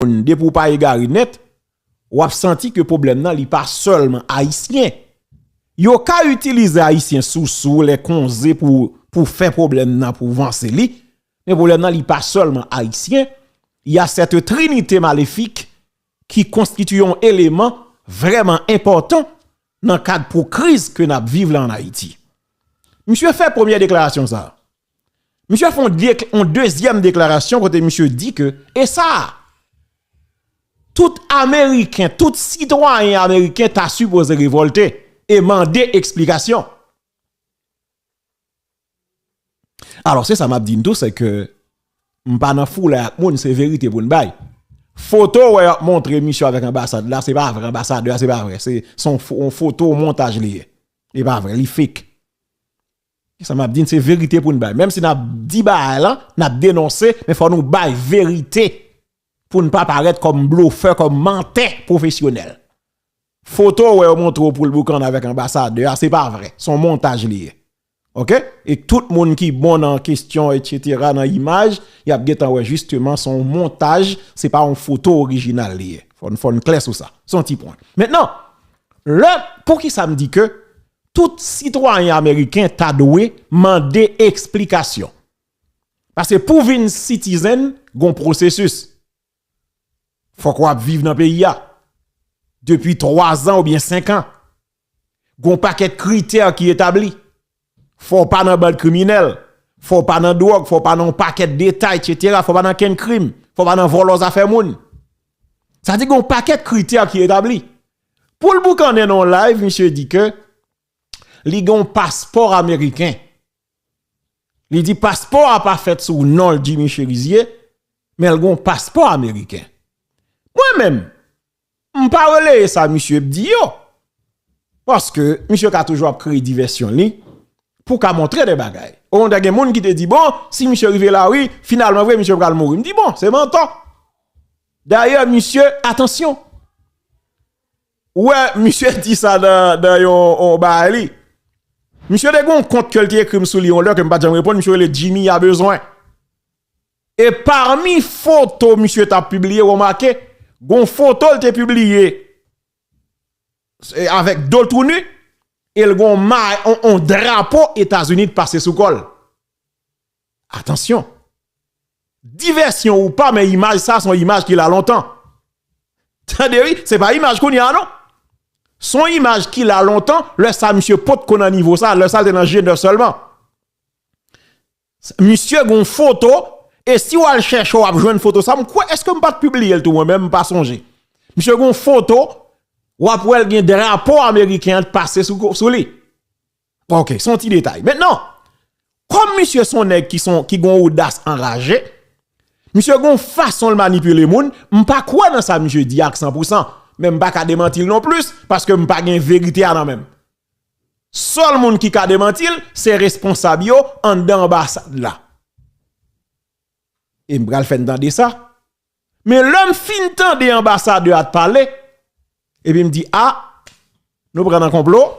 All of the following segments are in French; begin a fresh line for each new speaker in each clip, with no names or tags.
de pour pas égarer net, ou a senti que problème nan li pas seulement haïtien. Yo ka utiliser haïtien sous les konzé pour faire problème nan pour avancer li. Mais problème nan li pas seulement haïtien, il y a cette trinité maléfique qui constitue un élément vraiment important dans le cadre pour crise que nous vivons là en Haïti. Monsieur fait première déclaration ça. Monsieur fait une deuxième déclaration quand monsieur dit que et ça tout américain, tout citoyen américain t'a supposé révolter et demander explication. Alors c'est ça m'a dit tout c'est que m'pas nan foule ak moun c'est vérité pour n'bay. Photo ouais montrer monsieur avec ambassade là c'est pas vrai ambassadeur c'est pas vrai c'est son photo montage lié. C'est pas vrai, li fake. Ça m'a dit c'est vérité pour n'bay. Même si n'a dit ba là, n'a dénoncé mais faut nous bay vérité pour ne pas paraître comme bluffeur comme menteur professionnel. Photo ouais montre pour le boucan avec ambassadeur c'est pas vrai, son montage lié. OK? Et tout le monde qui bon en question, etc., dans l'image, il y a justement son montage, c'est pas une photo originale liée. Faut une clair sur ça. Son petit point. Maintenant, là, pour qui ça me dit que tout citoyen américain t'a doué demander explication. Parce que pour une citizen, gon processus. Faut qu'on vive dans le pays depuis 3 ans ou bien 5 ans. Gon paquet de critères qui établi. Faut pas dans bande criminel, faut pas dans drogue, faut pas dans paquet de détails, etc. Faut pas dans ken crime, faut pas dans vol aux affaires moun. Ça dit qu'on paquet de critères qui établi. Pour le boucan non live, monsieur dit que li gon passeport américain. Il dit passeport a pas fait sous nom Jimmy Cherizier, mais il gon passeport américain. Moi-même, m'pa relé ça monsieur dit yo. Parce que monsieur a toujours créé diversion li. Pour qu'à montrer des bagailles. On a des gens qui te dit bon, si monsieur arrive là oui, finalement vrai monsieur va mourir. Me dit bon, c'est menton. D'ailleurs monsieur, attention. Ouais, monsieur dit ça dans yon baali. Monsieur de gon compte que le crime sous li on leur que m'pa jamais répondre monsieur le Jimmy a besoin. Et parmi photos monsieur t'a publié remarqué, gon photo t'a publié avec d'autres nus. Il gon un drapeau États-Unis de passer sous col. Attention. Diversion ou pas, mais image ça, son image qu'il a longtemps. Tandis, c'est pas image qu'on y a, non? Son image qu'il a longtemps, le ça, monsieur pot qu'on a niveau ça, le ça, c'est dans gêne seulement. Monsieur gon photo, et si on le cherche, on va jouer une photo, ça, quoi, est-ce que je pas publier tout moi-même, pas songer? Monsieur gon photo, ou après il y a des rapports américains passés sous lui. OK, son petit détail. Maintenant, comme monsieur son nèg qui gon audace enragé, monsieur gon façon de manipuler moun, m'pa quoi dans ça monsieur dit à 100%, même pas ka démentir non plus parce que m'pa gen vérité à nan même. Seul moun qui ka démentir, c'est responsable yo en dans ambassade là. Et m'bral fait entendre ça. Mais l'homme fin temps de ambassadeur à parler et puis me dit ah nous prenons un complot.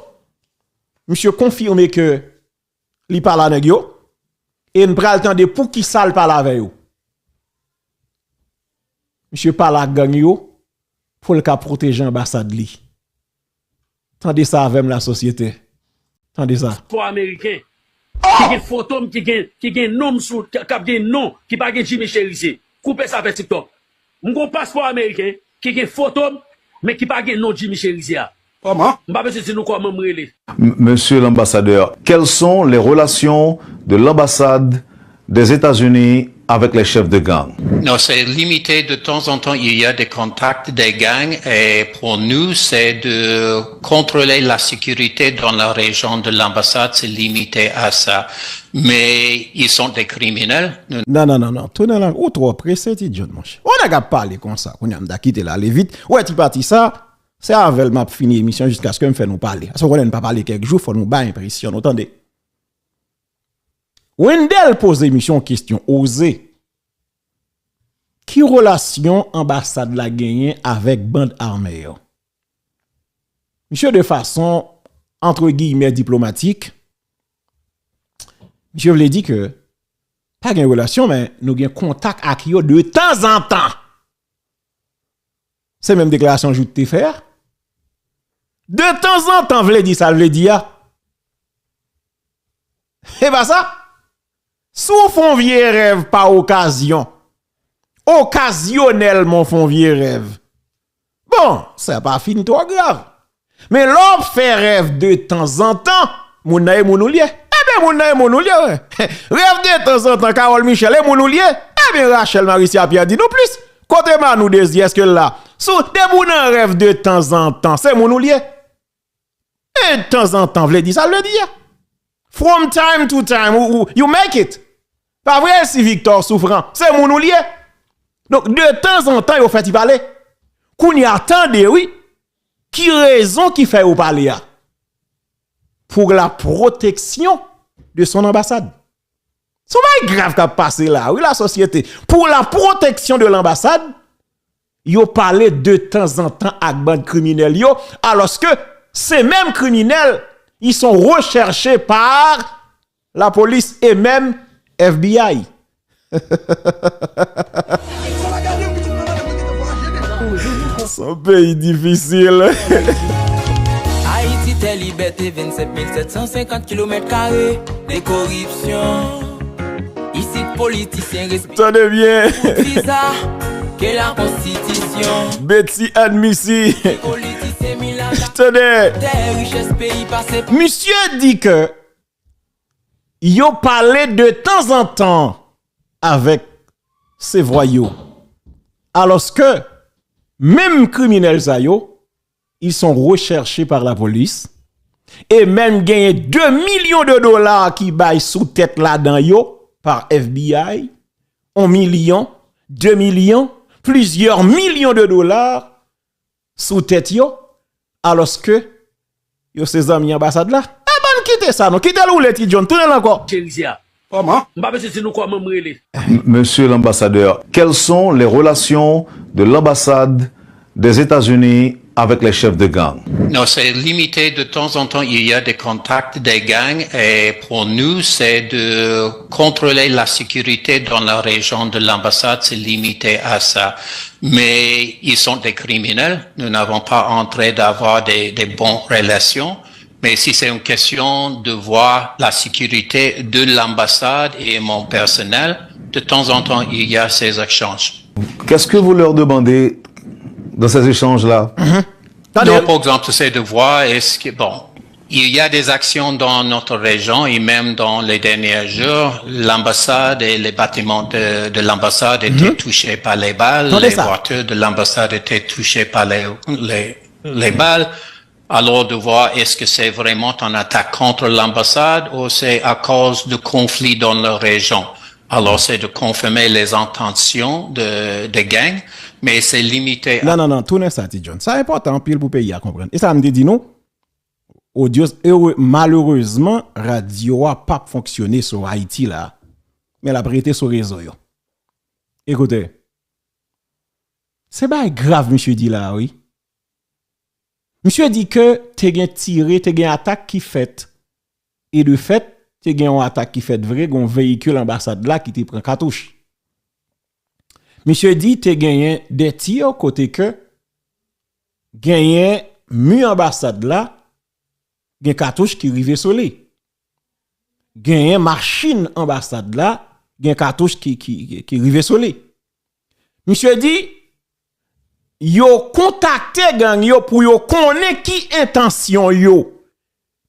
Monsieur confirme que li parle avec yo et nous pral temps de pour qui ça le parle avec yo. Monsieur parle avec gang yo pour le cas protéger l'ambassade li. Tendez ça avec la société. Tendez ça.
Pour américain qui gen photo qui gen nom sous qui gen nom qui pas gen Jimmy Cherizier. Couper ça avec TikTok. M'gon passeport américain qui gen photo mais qui pas gen nom Jimmy Cherizier.
Comment?
Monsieur l'ambassadeur, quelles sont les relations de l'ambassade des États-Unis avec les chefs de gang?
Non, c'est limité. De temps en temps, il y a des contacts des gangs et pour nous, c'est de contrôler la sécurité dans la région de l'ambassade. C'est limité à ça. Mais ils sont des criminels.
Non. Tournez là, ou trop pressé, John, mon cher. On n'a pas parlé comme ça. On a quitté là, aller vite. Ouais, tu parti ça. C'est avec m'a fini l'émission jusqu'à ce que me fait nous parler. Parce qu'on n'a pas parlé quelques jours, faut nous ba impression, entendez. Wendell pose émission question osée. Qui relation ambassade la gagné avec bande armée? Monsieur de façon entre guillemets diplomatique, monsieur voulait dire que pas de relation mais nous avons contact avec eux de temps en temps. C'est même déclaration joute te faire. De temps en temps, vle dit ça, vle dit ya. Et bah ça, sous font vieux rêve par occasion, occasionnellement font vieux rêve. Bon, ça pas fini trop grave. Mais l'homme fait rêve de temps en temps, moun na e moun ou lié. Eh bien, moun na e moun ou lié, ouais. Rêve de temps en temps, Carole Michel et moun ou lié. Eh bien, Rachel Maricia Pierre dit nous plus. Côté ma nous des est-ce que là, sous des moun en rêve de temps en temps, c'est moun ou lié. Et de temps en temps, vle dit ça, vle dit ya. From time to time, you make it. Pas vrai si Victor souffrant, c'est moun ou lié. Donc, de temps en temps, il fait y parler. Qu'on y attendait, oui. Qui raison qui fait ou parler ya? Pour la protection de son ambassade. C'est pas grave qu'a passé là, oui, la société. Pour la protection de l'ambassade, yo parlé de temps en temps à bande criminelle yo, alors que ces mêmes criminels, ils sont recherchés par la police et même FBI. C'est un pays difficile.
Haïti, t'es liberté, 27 750 km² de corruption. Ici, politiciens respectent.
Tenez bien.
Visa, que la constitution.
Betty admissi.
Politiciens mis la
Tenez.
terre, richesse pays passé.
Monsieur dit que yo parlé de temps en temps avec ces voyous. Alors que même criminels ça yo, ils sont recherchés par la police et même gagné 2 millions de dollars qui baillent sous tête là-dedans yo par FBI, 1 million, 2 millions, plusieurs millions de dollars sous tête yo, alors que yo ces amis ambassade là, quittez ça, non, quittez le roulette, John, tournez encore.
Comment? M'pa c'est nous quoi même relé.
Monsieur l'ambassadeur, quelles sont les relations de l'ambassade des États-Unis avec les chefs de gang?
Non, c'est limité. De temps en temps, il y a des contacts des gangs et pour nous, c'est de contrôler la sécurité dans la région de l'ambassade. C'est limité à ça. Mais ils sont des criminels. Nous n'avons pas entré d'avoir des bonnes relations. Mais si c'est une question de voir la sécurité de l'ambassade et mon personnel, de temps en temps, il y a ces échanges.
Qu'est-ce que vous leur demandez dans ces échanges-là?
Non, par exemple, c'est de voir est-ce que, bon, il y a des actions dans notre région et même dans les derniers jours, l'ambassade et les bâtiments de l'ambassade étaient touchés par les balles, les voitures de l'ambassade étaient touchées par les balles. Alors de voir est-ce que c'est vraiment une attaque contre l'ambassade ou c'est à cause de conflits dans la région. Alors c'est de confirmer les intentions des gangs, mais c'est limité.
Non, tournez ça, John. C'est important pile pour pays à comprendre. Et ça me dit nous, malheureusement, radio a pas fonctionné sur Haïti là, mais la prêté sur réseau yo. Écoutez, c'est pas grave, monsieur dit là, oui. Monsieur dit que t'es gen tiré, t'es gen attaque qui fait. Et de fait, t'es gen une attaque qui fait vrai, gon véhicule ambassade là qui te prend cartouche. Monsieur dit t'es gagné des tirs côté que gagné mu ambassade là, gen cartouche qui rive solé. Gagné machine ambassade là, gen cartouche qui rive solé. Monsieur dit yo contacté gang yo pour yo connaître qui intention yo.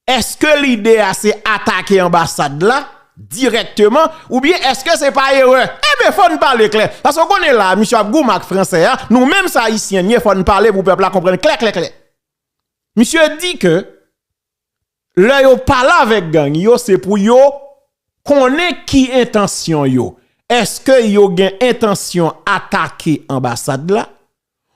Est-ce que l'idée c'est attaquer ambassade là directement ou bien est-ce que c'est pas erreur? Eh bien faut nous parler clair parce qu'on est là monsieur Abgoumak français hein? Nous même ça haïtien il faut nous parler pour peuple comprendre clair. Monsieur dit que là yo parle avec gang yo c'est pour yo connaître qui intention yo. Est-ce que yo gen intention attaquer ambassade là?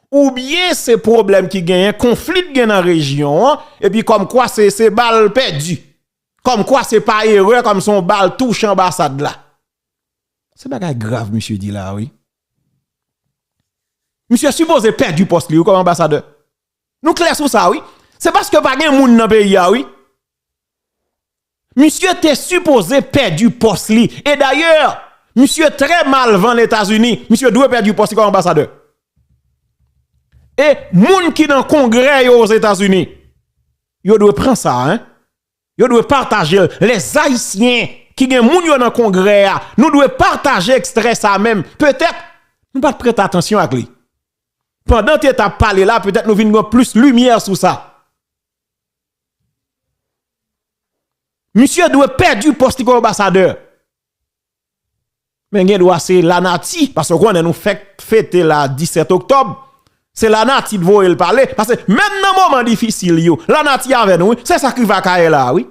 Ou bien c'est problème qui gagne conflit dans la région hein? Et puis comme quoi c'est balle perdu. Comme quoi c'est pas erreur comme son balle touche ambassade là. C'est pas grave monsieur dit là oui. Monsieur supposé perdre du poste lui comme ambassadeur. Nous clair sur ça oui. C'est parce que pas gen moun dans pays oui. Monsieur t'es supposé perdre du poste lui et d'ailleurs monsieur très mal vend les États-Unis. Monsieur doit perdre du poste comme ambassadeur. Et moun qui dans congrès yo aux États-Unis, yo doit prendre ça hein. Yo doit partager les haïtiens qui gen moun yo dans congrès, nous doit partager extrait ça même. Peut-être nous pas prêter attention à lui. Pendant que tu as parlé là, peut-être nous venons plus lumière sur ça. Monsieur doit perdre du poste comme ambassadeur. Mais il doit c'est la nati parce qu'on nous fait fêter la 17 octobre. C'est la nati de voyer le parler parce que même dans moment difficile yo, la nati avec nous, c'est ça qui va cailler là, oui.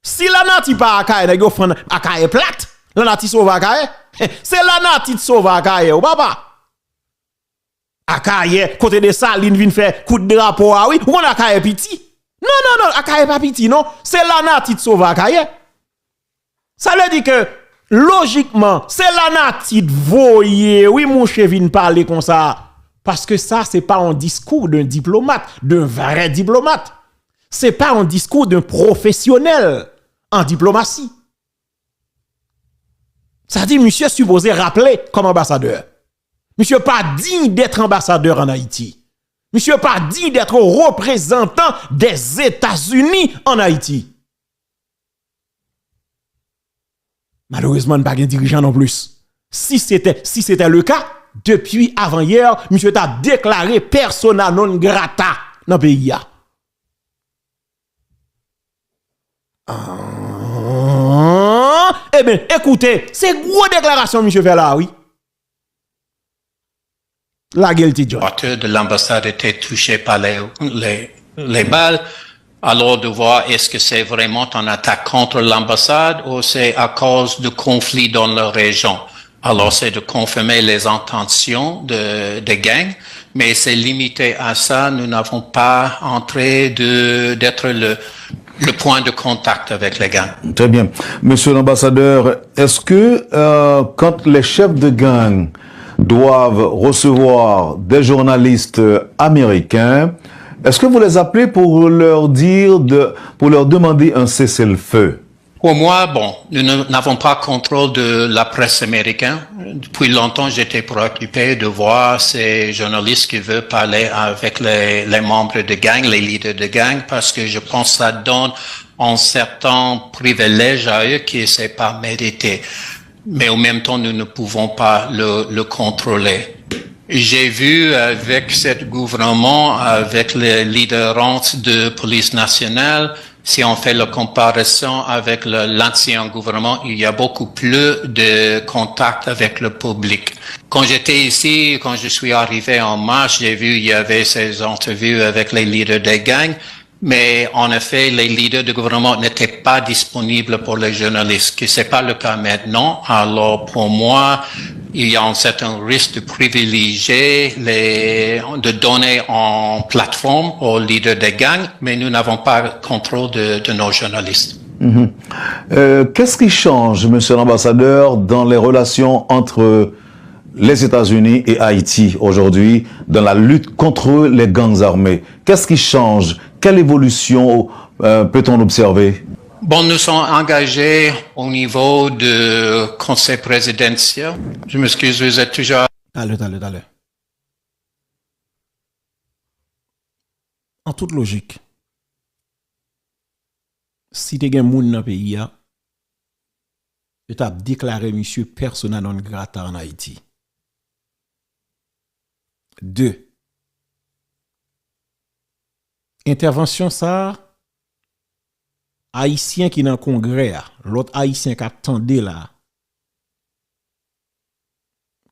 Si la nati pas à cailler, nèg fond à cailler plate, la nati sauve à cailler. C'est la nati de sauve à cailler, ou papa. À cailler côté de Saline vinn faire coup de drapeau ah oui, ou on a cailler petit. Non, à cailler pas petit non, c'est la nati de sauve à cailler. Ça veut dire que logiquement, c'est la nati de voyer, oui mon chef vinn parler comme ça. Parce que ça, c'est pas un discours d'un diplomate, d'un vrai diplomate. C'est pas un discours d'un professionnel en diplomatie. Ça dit, monsieur supposé rappeler comme ambassadeur. Monsieur pas digne d'être ambassadeur en Haïti. Monsieur pas digne d'être représentant des États-Unis en Haïti. Malheureusement, pas de dirigeant non plus. Si c'était le cas, depuis avant-hier, monsieur t'a déclaré persona non grata dans le pays. Eh bien, écoutez, c'est gros déclaration, monsieur fait là, oui. La guilty John.
La voiture de l'ambassade était touchée par les balles. Alors de voir est-ce que c'est vraiment une attaque contre l'ambassade ou c'est à cause de conflits dans la région. Alors, c'est de confirmer les intentions des gangs, mais c'est limité à ça. Nous n'avons pas entré d'être le point de contact avec les gangs.
Très bien. Monsieur l'ambassadeur, est-ce que quand les chefs de gang doivent recevoir des journalistes américains, est-ce que vous les appelez pour leur demander un cessez-le-feu?
Pour moi, bon, nous n'avons pas contrôle de la presse américaine. Depuis longtemps, j'étais préoccupé de voir ces journalistes qui veulent parler avec les membres de gang, les leaders de gang, parce que je pense que ça donne un certain privilège à eux qui c'est pas mérité. Mais en même temps, nous ne pouvons pas le contrôler. J'ai vu avec ce gouvernement, avec les leaders de police nationale, si on fait la comparaison avec l'ancien gouvernement, il y a beaucoup plus de contact avec le public. Quand j'étais ici, quand je suis arrivé en mars, j'ai vu il y avait ces entrevues avec les leaders des gangs, mais en effet, les leaders du gouvernement n'étaient pas disponibles pour les journalistes, que c'est pas le cas maintenant. Alors pour moi, il y a un certain risque de privilégier de donner en plateforme aux leaders des gangs, mais nous n'avons pas le contrôle de nos journalistes.
Qu'est-ce qui change, monsieur l'ambassadeur, dans les relations entre les États-Unis et Haïti aujourd'hui, dans la lutte contre les gangs armés? Qu'est-ce qui change? Quelle évolution peut-on observer?
Bon, nous sommes engagés au niveau du conseil présidentiel. Je m'excuse, vous êtes toujours...
Allez. En toute logique, si tu as un monde dans le pays, tu as déclaré monsieur persona non grata en Haïti. 2. Intervention ça, Haïtien qui dans le congrès, l'autre Haïtien qui attendait là,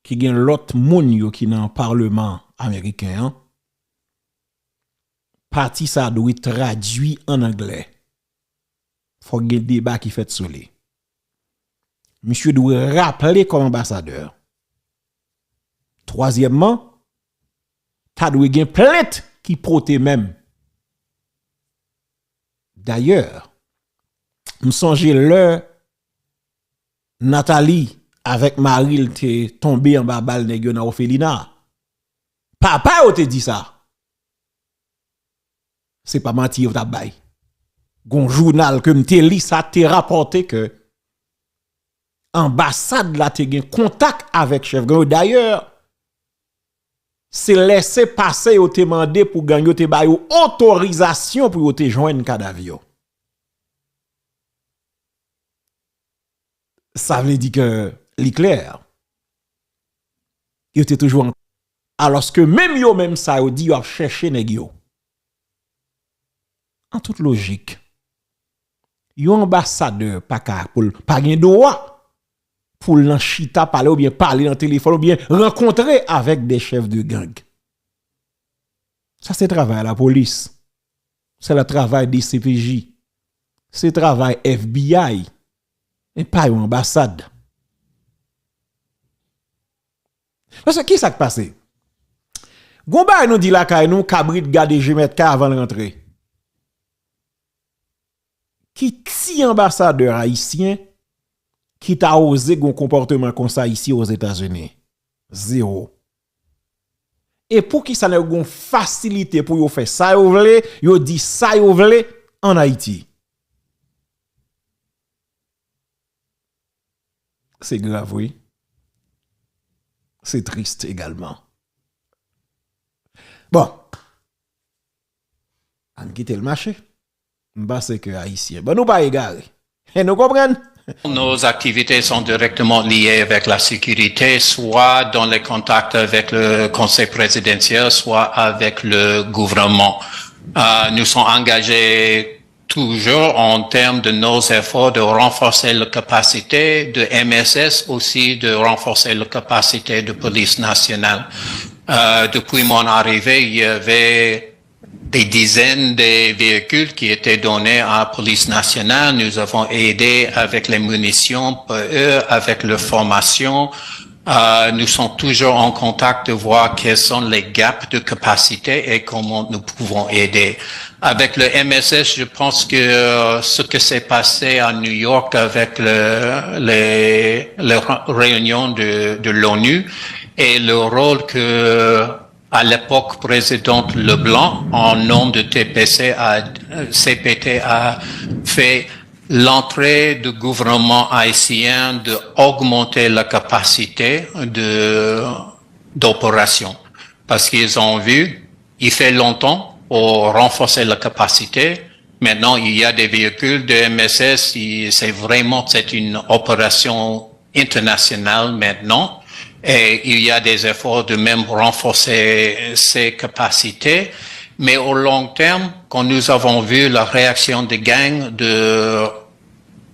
qui gen l'autre moun qui dans le parlement américain, parti ça doit être traduit en anglais. Faut qu'il y ait un débat qui fait sur lui. Monsieur doit rappeler comme ambassadeur. Troisièmement, ta doit gen plainte qui protège même. D'ailleurs, me songe l'heure Nathalie avec Marie te tombé en bas balle nèg yo dans orphelinat. Papa ou te dit ça. C'est pas mentir ou ta bay. Gon journal que m'te li ça te rapporté que ambassade là te gen contact avec chef gang. D'ailleurs, c'est laisser passer ou te mandé pour gagner te ba yo autorisation pour yo te joindre cadavre. Ça veut dire que l'éclair yo te toujours alors que même yo même ça yo dit yo a chercher nèg yo. En toute logique, yo ambassadeur pas gen droit pour l'enchita parler ou bien parler dans téléphone ou bien rencontrer avec des chefs de gang. Ça c'est travail à la police. C'est le travail des CPJ. C'est travail FBI. Et pas une ambassade. Parce que qui ça qui passe? Gomba nous dit la kay nous cabrit garder Jemet avant de rentrer. Qui ti ambassadeur haïtien qui t'a osé un comportement comme ça ici aux États-Unis? Zéro. Et pour qui ça n'a une facilité pour yo faire ça yo vle, yo dit ça yo vle en Haïti. C'est grave, oui. C'est triste également. Bon. On quitte le marché. C'est que haïtien. Bon, nous pas égarés. Et nous comprenons?
Nos activités sont directement liées avec la sécurité, soit dans les contacts avec le conseil présidentiel, soit avec le gouvernement. Nous sommes engagés toujours en termes de nos efforts de renforcer la capacité de MSS, aussi de renforcer la capacité de police nationale. Depuis mon arrivée, il y avait des dizaines de véhicules qui étaient donnés à la police nationale. Nous avons aidé avec les munitions pour eux, avec leur formation. Nous sommes toujours en contact de voir quels sont les gaps de capacité et comment nous pouvons aider. Avec le MSS, je pense que ce que s'est passé à New York avec les réunions de l'ONU et le rôle que à l'époque, président Leblanc, en nom de CPT, a fait l'entrée du gouvernement haïtien d'augmenter la capacité d'opération. Parce qu'ils ont vu, il fait longtemps pour renforcer la capacité. Maintenant, il y a des véhicules de MSS, c'est une opération internationale maintenant. Et il y a des efforts de même renforcer ces capacités. Mais au long terme, quand nous avons vu la réaction des gangs de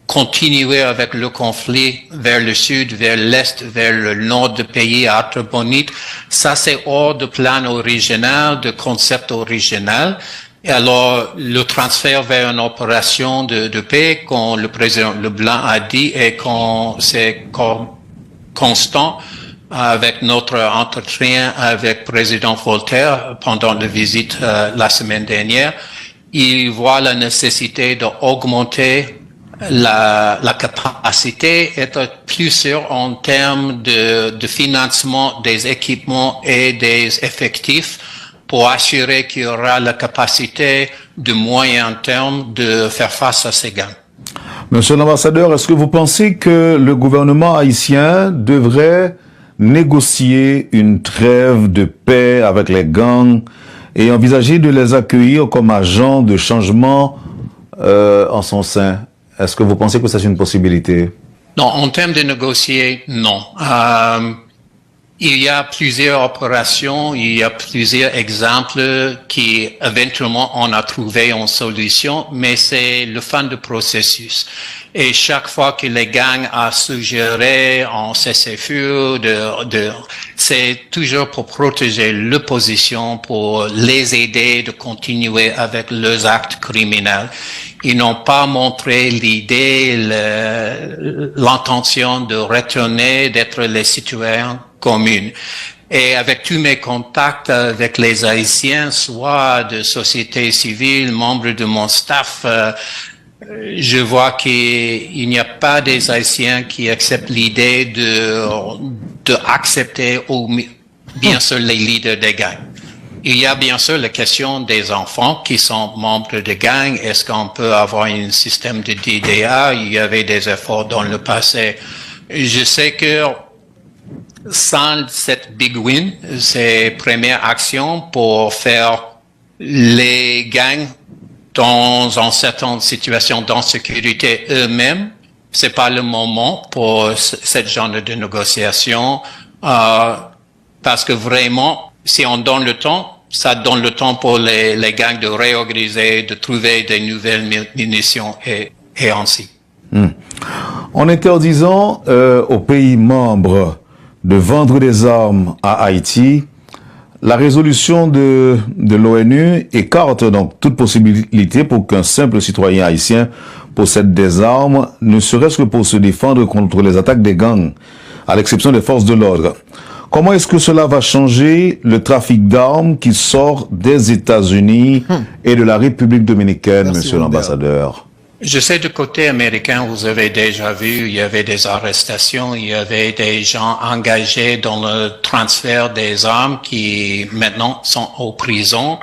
continuer avec le conflit vers le sud, vers l'est, vers le nord du pays, à Artibonite, ça c'est hors de plan original, de concept original. Et alors, le transfert vers une opération de paix, quand le président Leblanc a dit, et quand c'est constant, avec notre entretien avec le président Voltaire pendant la visite la semaine dernière, il voit la nécessité d'augmenter la capacité, être plus sûr en termes de financement des équipements et des effectifs pour assurer qu'il y aura la capacité de moyen terme de faire face à ces gangs.
Monsieur l'ambassadeur, est-ce que vous pensez que le gouvernement haïtien devrait négocier une trêve de paix avec les gangs et envisager de les accueillir comme agents de changement en son sein? Est-ce que vous pensez que c'est une possibilité?
Non, en termes de négocier, non. Il y a plusieurs opérations, il y a plusieurs exemples qui éventuellement on a trouvé une solution, mais c'est le fin du processus. Et chaque fois que les gangs a suggéré en cessez-le-feu, c'est toujours pour protéger l'opposition, pour les aider de continuer avec leurs actes criminels. Ils n'ont pas montré l'idée, l'intention de retourner, d'être les citoyens communs. Et avec tous mes contacts avec les Haïtiens, soit de société civile, membres de mon staff, je vois qu'il n'y a pas des Haïtiens qui acceptent l'idée de accepter ou bien sûr les leaders des gangs. Il y a bien sûr la question des enfants qui sont membres de gangs. Est-ce qu'on peut avoir un système de DDA? Il y avait des efforts dans le passé. Je sais que sans cette big win, c'est première action pour faire les gangs dans une certaine situation d'insécurité eux-mêmes. C'est pas le moment pour ce genre de négociation, parce que vraiment, si on donne le temps, ça donne le temps pour les gangs de réorganiser, de trouver des nouvelles munitions et ainsi.
En interdisant aux pays membres de vendre des armes à Haïti, la résolution de l'ONU écarte donc toute possibilité pour qu'un simple citoyen haïtien possède des armes, ne serait-ce que pour se défendre contre les attaques des gangs, à l'exception des forces de l'ordre. Comment est-ce que cela va changer le trafic d'armes qui sort des États-Unis et de la République dominicaine,
Merci,
monsieur l'ambassadeur?
Je sais du côté américain, vous avez déjà vu, il y avait des arrestations, il y avait des gens engagés dans le transfert des armes qui maintenant sont en prison.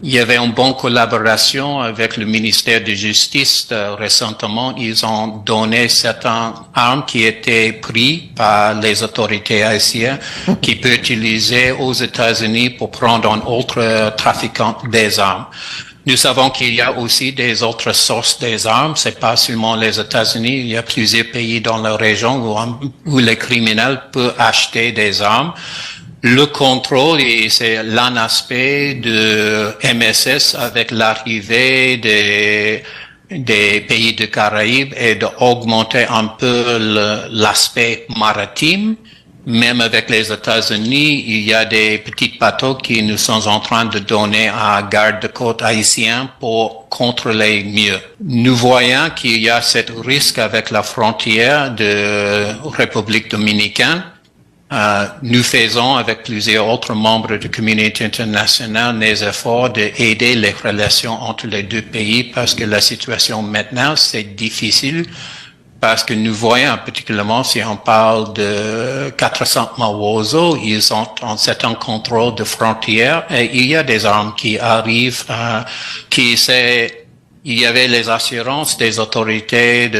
Il y avait une bonne collaboration avec le ministère de Justice. Récemment, ils ont donné certaines armes qui étaient prises par les autorités haïtiennes qui peuvent utiliser aux États-Unis pour prendre un autre trafiquant des armes. Nous savons qu'il y a aussi des autres sources des armes. C'est pas seulement les États-Unis. Il y a plusieurs pays dans la région où les criminels peuvent acheter des armes. Le contrôle, et c'est l'un aspect de MSS avec l'arrivée des pays de Caraïbes et d'augmenter un peu l'aspect maritime. Même avec les États-Unis, il y a des petits bateaux qui nous sommes en train de donner à garde-côte haïtien pour contrôler mieux. Nous voyons qu'il y a ce risque avec la frontière de République dominicaine. Nous faisons avec plusieurs autres membres de la communauté internationale des efforts d'aider les relations entre les deux pays parce que la situation maintenant, c'est difficile. Parce que nous voyons, particulièrement si on parle de 400 Mawozo, ils ont un certain contrôle de frontières et il y a des armes qui arrivent, il y avait les assurances des autorités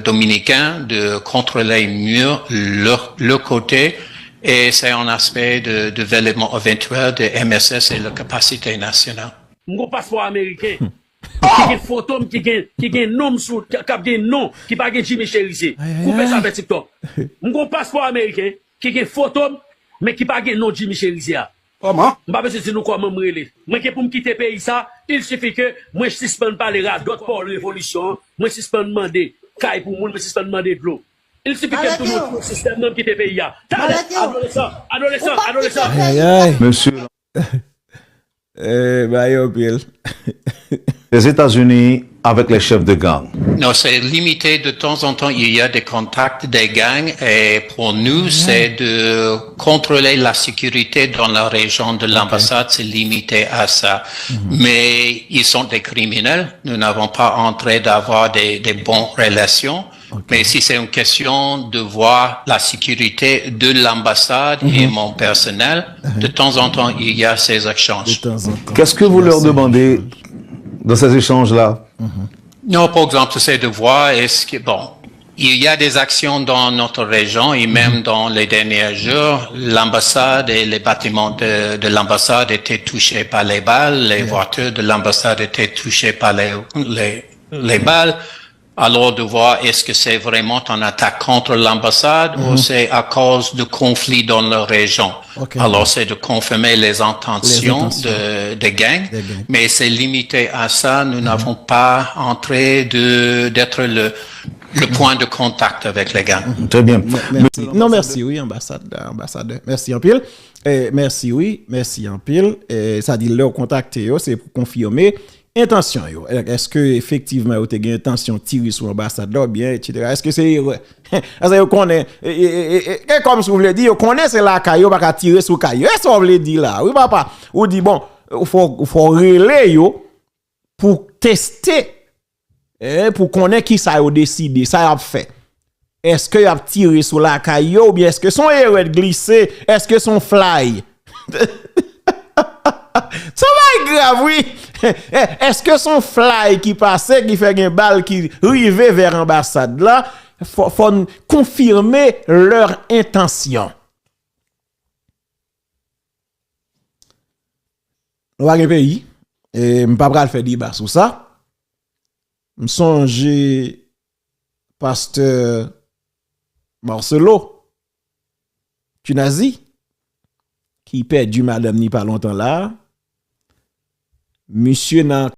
dominicaines de contrôler mieux leur côté et c'est un aspect de développement éventuel de MSS et la capacité nationale.
Mon passeport américain. Qui gen photo qui gen nom sous qui gen nom qui pas gen Jimmy Cherise. Coupez ça avec TikTok. Mon passeport américain qui gen photo mais qui pas gen nom Jimmy Cherise.
Comment?
M'pa besoin de nous comment me relé. Moi qui pour me quitter pays ça, il suffit que moi je suspende pas les rats d'autres pour révolution, moi suspende demander caille pour monde, moi suspende demander de l'eau. Il suffit que tout le système même quitter pays là. Adolescent.
Monsieur, les États-Unis avec les chefs de gang.
Non, c'est limité. De temps en temps, il y a des contacts des gangs et pour nous, c'est de contrôler la sécurité dans la région de l'ambassade. C'est limité à ça. Mais ils sont des criminels. Nous n'avons pas entré d'avoir des bonnes relations. Mais si c'est une question de voir la sécurité de l'ambassade et mon personnel, de temps en temps, il y a ces échanges.
Qu'est-ce que vous leur demandez dans ces échanges-là?
Non, par exemple, c'est de voir il y a des actions dans notre région et même dans les derniers jours, l'ambassade et les bâtiments de l'ambassade étaient touchés par les balles, les voitures de l'ambassade étaient touchées par les balles. Alors de voir est-ce que c'est vraiment une attaque contre l'ambassade ou c'est à cause de conflits dans la région. Alors c'est de confirmer les intentions des gangs, mais c'est limité à ça. Nous n'avons pas entré d'être le point de contact avec les gangs.
Très bien.
Merci. Non, merci, oui, ambassadeur. Merci en pile. Merci, oui, merci en pile. Ça dit leur contacter, c'est pour confirmer. Intention, est-ce que effectivement vous avez une intention de tirer sur l'ambassadeur bien, etc. Est-ce que c'est est-ce que vous connaissez comme vous voulez dire, vous connaissez la caillou pas tirer sur caillou. Est-ce que vous voulez dire là? Oui papa, ou dit bon, il faut relayer yo pour tester pour connaître qui ça a décidé, ça a fait. Est-ce que y a tiré sur la caillou ou bien est-ce que son erreur glissé, est-ce que son fly ça va grave, oui. Est-ce que son fly qui passait, qui fait une balle qui arrivait vers l'ambassade là, faut confirmer leur intention. nous pas un pays et m'pas pral faire débat sur ça. M'songe pasteur Marcelo Tunazi qui perdu madame ni pas longtemps là. Monsieur nan